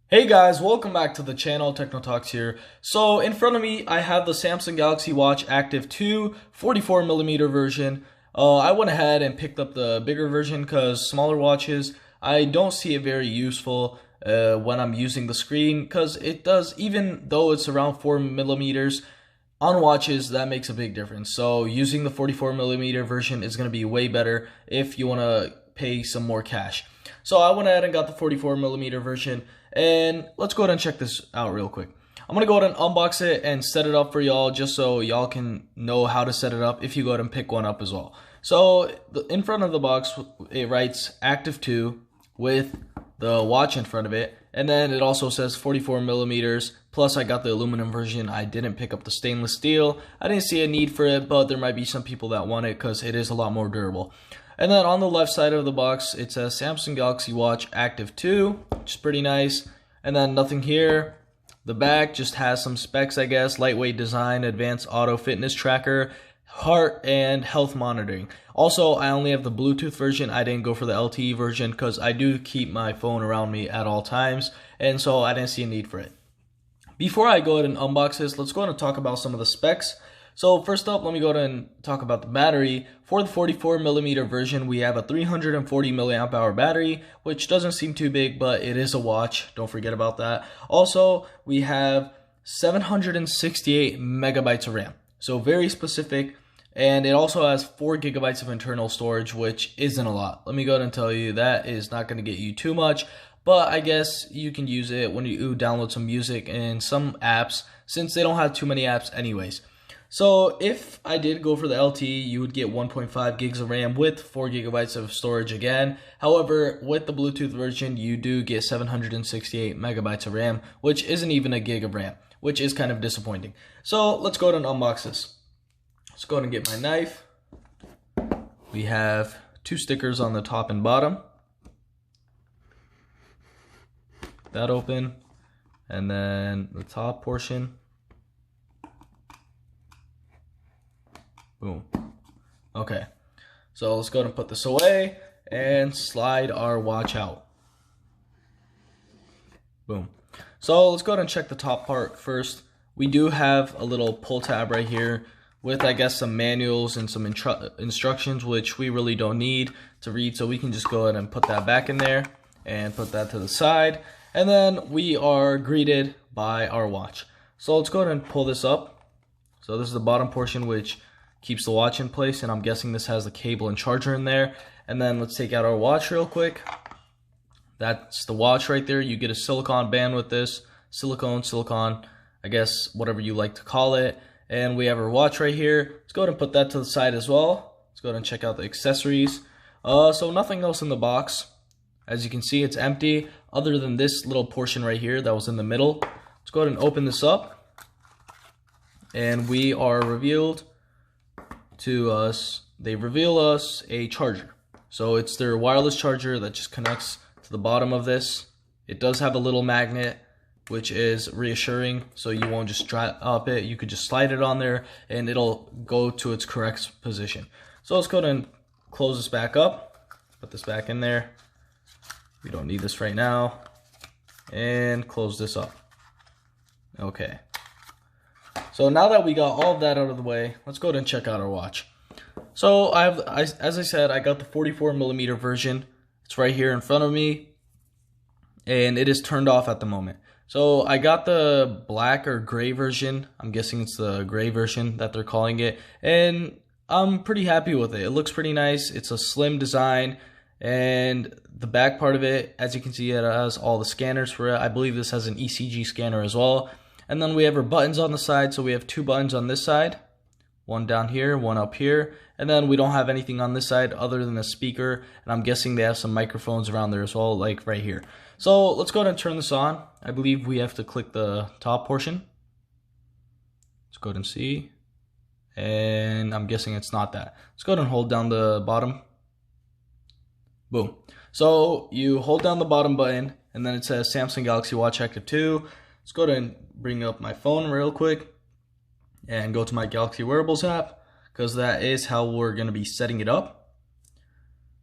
Hey guys, welcome back to the channel. Techno Talks here. So in front of me, I have the Samsung Galaxy Watch Active 2 44mm version. I went ahead and picked up the bigger version because smaller watches, I don't see it very useful when I'm using the screen, because it does, even though it's around 4mm, on watches that makes a big difference. So using the 44mm version is going to be way better if you want to pay some more cash. So I went ahead and got the 44mm version, and let's go ahead and check this out real quick. I'm going to go ahead and unbox it and set it up for y'all, just so y'all can know how to set it up if you go ahead and pick one up as well. So in front of the box, it writes Active 2 with the watch in front of it, and then it also says 44mm, plus I got the aluminum version. I didn't pick up the stainless steel. I didn't see a need for it, but there might be some people that want it because it is a lot more durable. And then on the left side of the box, it says Samsung Galaxy Watch Active 2, which is pretty nice. And then nothing here. The back just has some specs, I guess. Lightweight design, advanced auto fitness tracker, heart and health monitoring. Also, I only have the Bluetooth version. I didn't go for the LTE version because I do keep my phone around me at all times, and so I didn't see a need for it. Before I go ahead and unbox this, let's go ahead and talk about some of the specs. So first up, let me go ahead and talk about the battery. For the 44mm version, we have a 340 milliamp hour battery, which doesn't seem too big, but it is a watch. Don't forget about that. Also, we have 768 megabytes of RAM. So very specific. And it also has 4 gigabytes of internal storage, which isn't a lot. Let me go ahead and tell you that is not going to get you too much, but I guess you can use it when you download some music and some apps, since they don't have too many apps anyways. So if I did go for the LTE, you would get 1.5 gigs of RAM with 4 gigabytes of storage again. However, with the Bluetooth version, you do get 768 megabytes of RAM, which isn't even a gig of RAM, which is kind of disappointing. So let's go ahead and unbox this. Let's go ahead and get my knife. We have 2 stickers on the top and bottom. That open. And then the top portion. Boom. Okay, so let's go ahead and put this away and slide our watch out. Boom. So let's go ahead and check the top part first. We do have a little pull tab right here with, I guess, some manuals and some instructions, which we really don't need to read, so we can just go ahead and put that back in there and put that to the side. And then we are greeted by our watch. So let's go ahead and pull this up. So this is the bottom portion, which keeps the watch in place, and I'm guessing this has the cable and charger in there. And then let's take out our watch real quick. That's the watch right there. You get a silicone band with this. Silicone, I guess, whatever you like to call it. And we have our watch right here. Let's go ahead and put that to the side as well. Let's go ahead and check out the accessories. So nothing else in the box. As you can see, it's empty, other than this little portion right here that was in the middle. Let's go ahead and open this up. And we are revealed to us, they reveal us a charger. So it's their wireless charger that just connects to the bottom of this. It does have a little magnet, which is reassuring, so you won't just drop it. You could just slide it on there and it'll go to its correct position. So let's go ahead and close this back up, put this back in there. We don't need this right now. And close this up. Okay. So now that we got all of that out of the way, let's go ahead and check out our watch. So as I said, I got the 44mm version. It's right here in front of me, and it is turned off at the moment. So I got the black or gray version. I'm guessing it's the gray version that they're calling it, and I'm pretty happy with it. It looks pretty nice. It's a slim design, and the back part of it, as you can see, it has all the scanners for it. I believe this has an ECG scanner as well. And then we have our buttons on the side. So we have 2 buttons on this side, one down here, one up here. And then we don't have anything on this side other than a speaker. And I'm guessing they have some microphones around there as well, like right here. So let's go ahead and turn this on. I believe we have to click the top portion. Let's go ahead and see. And I'm guessing it's not that. Let's go ahead and hold down the bottom. Boom. So you hold down the bottom button, and then it says Samsung Galaxy Watch Active 2. Let's go ahead and bring up my phone real quick and go to my Galaxy Wearables app, because that is how we're going to be setting it up.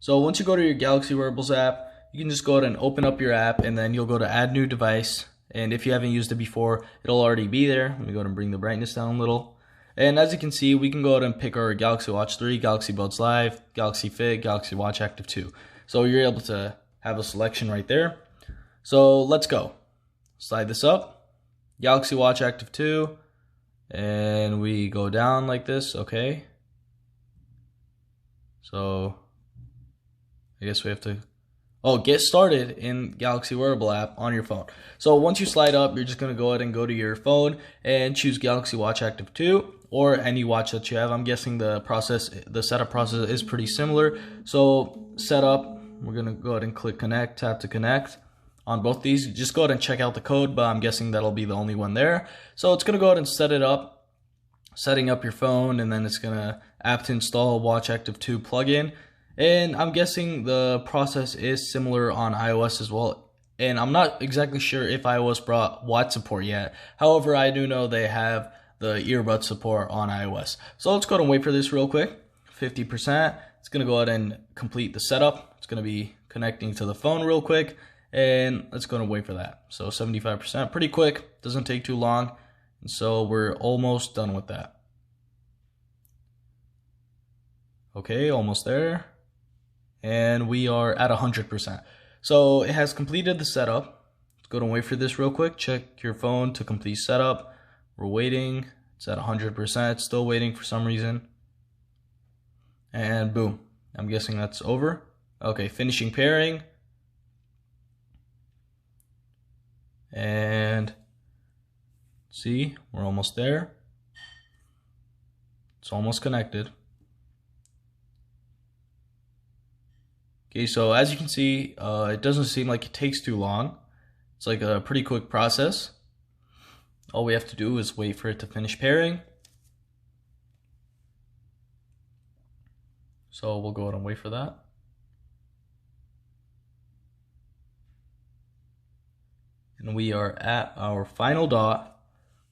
So once you go to your Galaxy Wearables app, you can just go ahead and open up your app, and then you'll go to add new device. And if you haven't used it before, it'll already be there. Let me go ahead and bring the brightness down a little. And as you can see, we can go ahead and pick our Galaxy Watch 3, Galaxy Buds Live, Galaxy Fit, Galaxy Watch Active 2. So you're able to have a selection right there. So let's go. Slide this up. Galaxy Watch Active 2. And we go down like this, okay. So I guess we have to get started in Galaxy Wearable app on your phone. So once you slide up, you're just going to go ahead and go to your phone and choose Galaxy Watch Active 2 or any watch that you have. I'm guessing the setup process is pretty similar. So setup, we're going to go ahead and click connect, tap to connect. On both these, just go ahead and check out the code, but I'm guessing that'll be the only one there. So it's going to go ahead and set it up, setting up your phone, and then it's going to app to install Watch Active 2 plugin. And I'm guessing the process is similar on iOS as well. And I'm not exactly sure if iOS brought watch support yet. However, I do know they have the earbud support on iOS. So let's go ahead and wait for this real quick. 50%. It's going to go ahead and complete the setup. It's going to be connecting to the phone real quick. And let's go ahead and wait for that. So 75%, pretty quick. Doesn't take too long. And so we're almost done with that. Okay, almost there. And we are at 100%. So it has completed the setup. Let's go and wait for this real quick. Check your phone to complete setup. We're waiting. It's at 100%. It's still waiting for some reason. And boom. I'm guessing that's over. Okay, finishing pairing. And see, we're almost there. It's almost connected. Okay, so as you can see, it doesn't seem like it takes too long. It's like a pretty quick process. All we have to do is wait for it to finish pairing. So we'll go ahead and wait for that. And we are at our final dot.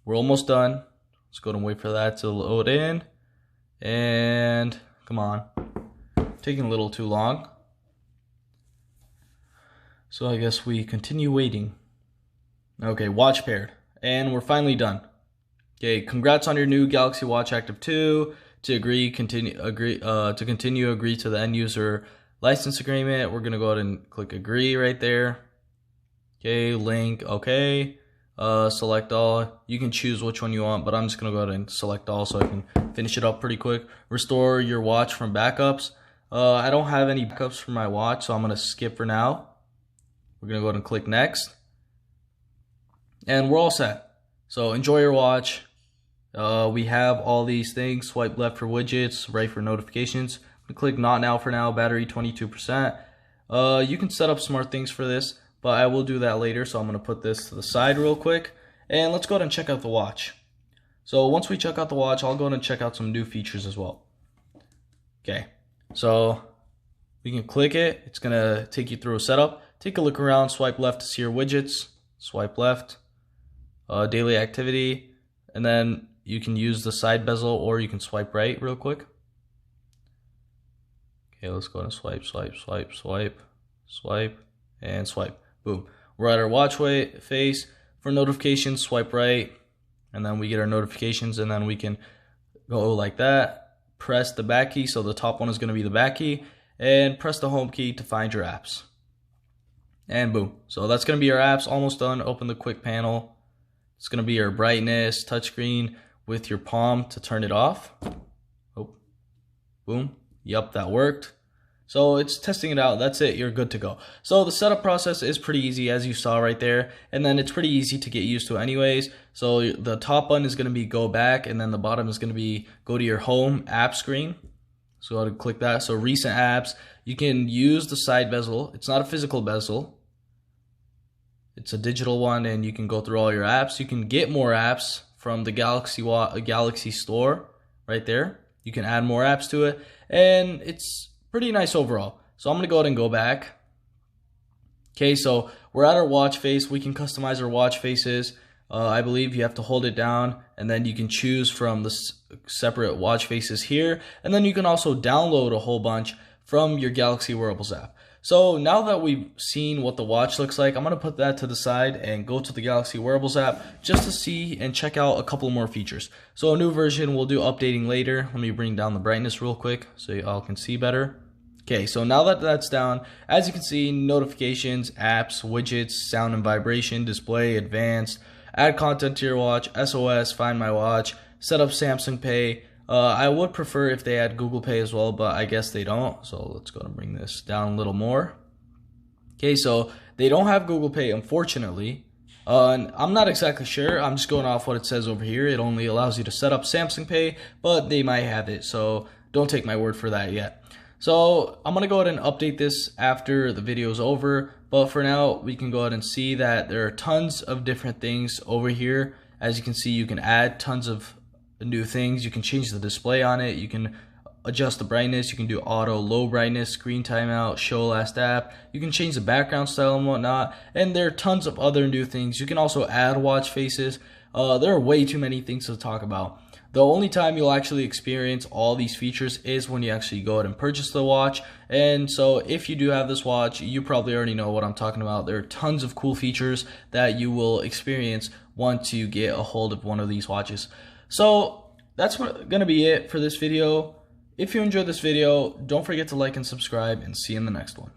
We're almost done. Let's go ahead and wait for that to load in. And come on, taking a little too long. So I guess we continue waiting. Okay, watch paired. And we're finally done. Okay, congrats on your new Galaxy Watch Active 2. To agree to the end user license agreement. We're gonna go ahead and click agree right there. Okay, link, okay. Select all. You can choose which one you want, but I'm just gonna go ahead and select all so I can finish it up pretty quick. Restore your watch from backups. I don't have any backups for my watch, so I'm gonna skip for now. We're going to go ahead and click next. And we're all set. So enjoy your watch. We have all these things. Swipe left for widgets, right for notifications. Click not now for now, battery 22%. You can set up smart things for this, but I will do that later. So I'm going to put this to the side real quick. And let's go ahead and check out the watch. So once we check out the watch, I'll go ahead and check out some new features as well. Okay, so we can click it. It's going to take you through a setup. Take a look around, swipe left to see your widgets, swipe left, daily activity, and then you can use the side bezel or you can swipe right real quick. Okay, let's go and swipe, swipe, swipe, swipe, swipe, and swipe. Boom. We're at our watch face. For notifications, swipe right, and then we get our notifications, and then we can go like that. Press the back key, so the top one is going to be the back key, and press the home key to find your apps. And boom. So that's going to be our apps. Almost done. Open the quick panel. It's going to be your brightness, touchscreen with your palm to turn it off. Oh, boom. Yup, that worked. So it's testing it out. That's it. You're good to go. So the setup process is pretty easy, as you saw right there. And then it's pretty easy to get used to anyways. So the top button is going to be go back, and then the bottom is going to be go to your home app screen. So I'll click that. So recent apps. You can use the side bezel. It's not a physical bezel. It's a digital one, and you can go through all your apps. You can get more apps from the Galaxy Store right there. You can add more apps to it, and it's pretty nice overall. So I'm going to go ahead and go back. Okay, so we're at our watch face. We can customize our watch faces. I believe you have to hold it down, and then you can choose from the separate watch faces here, and then you can also download a whole bunch from your Galaxy Wearables app. So now that we've seen what the watch looks like, I'm going to put that to the side and go to the Galaxy Wearables app just to see and check out a couple more features. So a new version we'll do updating later. Let me bring down the brightness real quick so you all can see better. Okay, so now that that's down, as you can see, notifications, apps, widgets, sound and vibration, display, advanced, add content to your watch, SOS, find my watch, set up Samsung Pay. I would prefer if they had Google Pay as well, but I guess they don't. So let's go and bring this down a little more. Okay, so they don't have Google Pay, unfortunately. And I'm not exactly sure. I'm just going off what it says over here. It only allows you to set up Samsung Pay, but they might have it. So don't take my word for that yet. So I'm going to go ahead and update this after the video is over. But for now, we can go ahead and see that there are tons of different things over here. As you can see, you can add tons of new things. You can change the display on it. You can adjust the brightness. You can do auto low brightness, screen timeout, show last app. You can change the background style and whatnot. And there are tons of other new things. You can also add watch faces. There are way too many things to talk about. The only time you'll actually experience all these features is when you actually go ahead and purchase the watch. And so if you do have this watch, you probably already know what I'm talking about. There are tons of cool features that you will experience once you get a hold of one of these watches. So that's going to be it for this video. If you enjoyed this video, don't forget to like and subscribe, and see you in the next one.